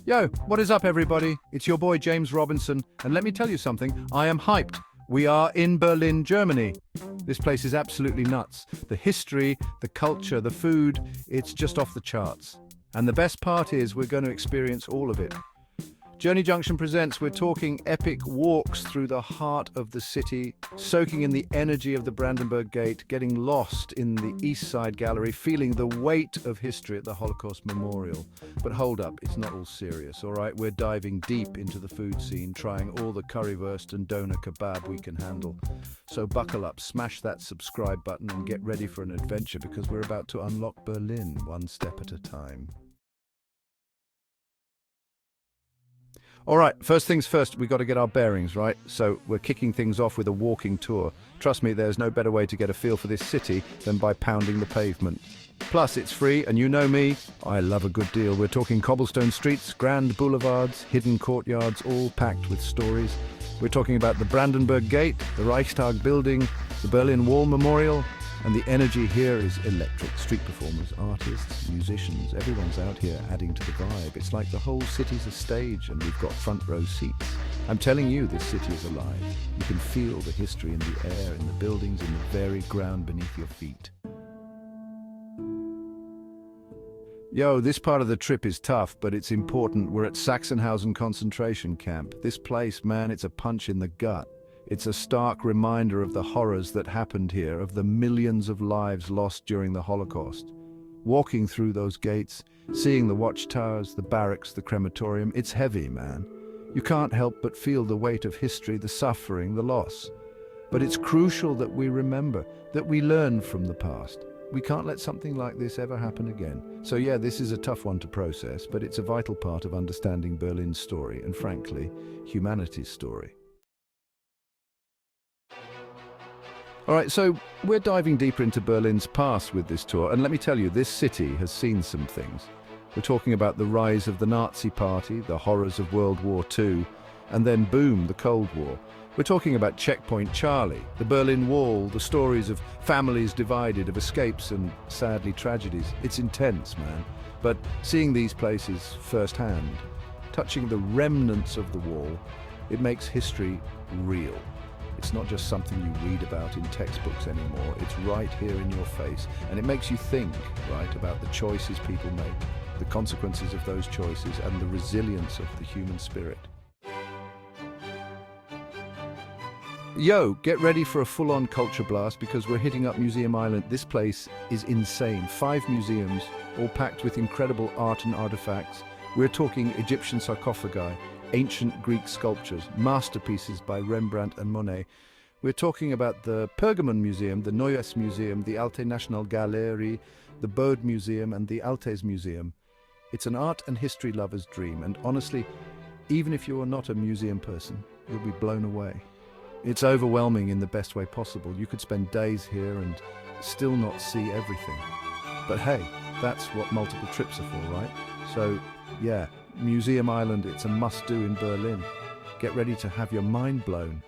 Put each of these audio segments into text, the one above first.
Yo, what is up, everybody? It's your boy James Robinson, and let me tell you something, I am hyped. We are in Berlin, Germany. This place is absolutely nuts. The history, the culture, the food, it's just off the charts. And the best part is we're going to experience all of it. Junction presents, we're talking epic walks through the heart of the city, soaking in the energy of the Brandenburg Gate, getting lost in the East Side Gallery, feeling the weight of history at the Holocaust Memorial. But hold up, it's not all serious, all right? We're diving deep into the food scene, trying all the currywurst and doner kebab we can handle. So buckle up, smash that subscribe button and get ready for an adventure because we're about to unlock Berlin one step at a time. All right, first things first, we got to get our bearings, right? So we're kicking things off with a walking tour. Trust me, there's no better way to get a feel for this city than by pounding the pavement. Plus, it's free, and you know me, I love a good deal. We're talking cobblestone streets, grand boulevards, hidden courtyards, all packed with stories. We're talking about the Brandenburg Gate, the Reichstag building, the Berlin Wall Memorial, and the energy here is electric. Street performers, artists, musicians, everyone's out here adding to the vibe. It's like the whole city's a stage and we've got front row seats. I'm telling you, this city is alive. You can feel the history in the air, in the buildings, in the very ground beneath your feet. Yo, this part of the trip is tough, but it's important. We're at Sachsenhausen Concentration Camp. This place, man, it's a punch in the gut. It's a stark reminder of the horrors that happened here, of the millions of lives lost during the Holocaust. Walking through those gates, seeing the watchtowers, the barracks, the crematorium, it's heavy, man. You can't help but feel the weight of history, the suffering, the loss. But it's crucial that we remember, that we learn from the past. We can't let something like this ever happen again. So yeah, this is a tough one to process, but it's a vital part of understanding Berlin's story and, frankly, humanity's story. All right, so we're diving deeper into Berlin's past with this tour, and let me tell you, this city has seen some things. We're talking about the rise of the Nazi Party, the horrors of World War II, and then boom, the Cold War. We're talking about Checkpoint Charlie, the Berlin Wall, the stories of families divided, of escapes and, sadly, tragedies. It's intense, man. But seeing these places firsthand, touching the remnants of the wall, it makes history real. It's not just something you read about in textbooks anymore. It's right here in your face. And it makes you think, right, about the choices people make, the consequences of those choices, and the resilience of the human spirit. Yo, get ready for a full-on culture blast because we're hitting up Museum Island. This place is insane. 5 museums, all packed with incredible art and artifacts. We're talking Egyptian sarcophagi, ancient Greek sculptures, masterpieces by Rembrandt and Monet. We're talking about the Pergamon Museum, the Neues Museum, the Alte Nationalgalerie, the Bode Museum and the Altes Museum. It's an art and history lover's dream, and honestly, even if you are not a museum person, you'll be blown away. It's overwhelming in the best way possible. You could spend days here and still not see everything. But hey, that's what multiple trips are for, right? So, yeah, Museum Island, it's a must-do in Berlin. Get ready to have your mind blown.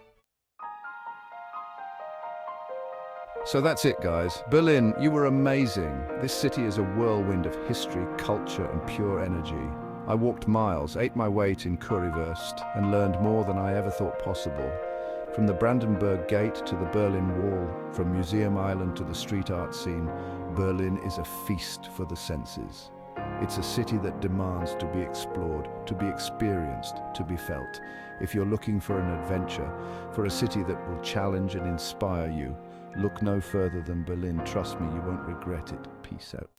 So that's it, guys. Berlin, you were amazing. This city is a whirlwind of history, culture, and pure energy. I walked miles, ate my weight in currywurst, and learned more than I ever thought possible. From the Brandenburg Gate to the Berlin Wall, from Museum Island to the street art scene, Berlin is a feast for the senses. It's a city that demands to be explored, to be experienced, to be felt. If you're looking for an adventure, for a city that will challenge and inspire you, look no further than Berlin. Trust me, you won't regret it. Peace out.